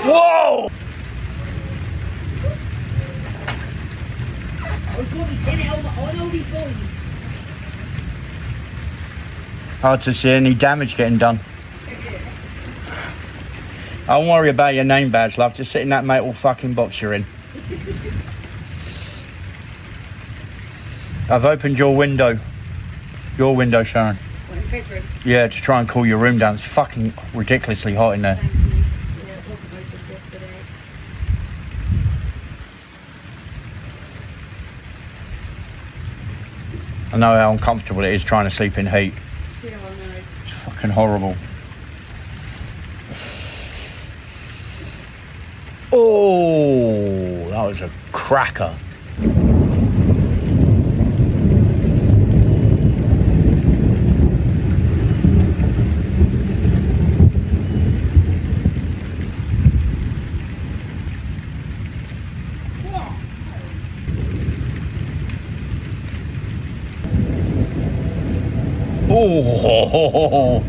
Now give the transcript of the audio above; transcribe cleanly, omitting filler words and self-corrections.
Whoa! Hard to see any damage getting done. I don't worry about your name badge, love. Just sit in that metal fucking box you're in. I've opened your window. Your window, Sharon. What, in the bedroom? Yeah, to try and cool your room down. It's fucking ridiculously hot in there. Thank you. Yeah, it wasn't opened yesterday. I know how uncomfortable it is trying to sleep in heat. Yeah, I know. It's fucking horrible. Oh, that was a cracker. Oh,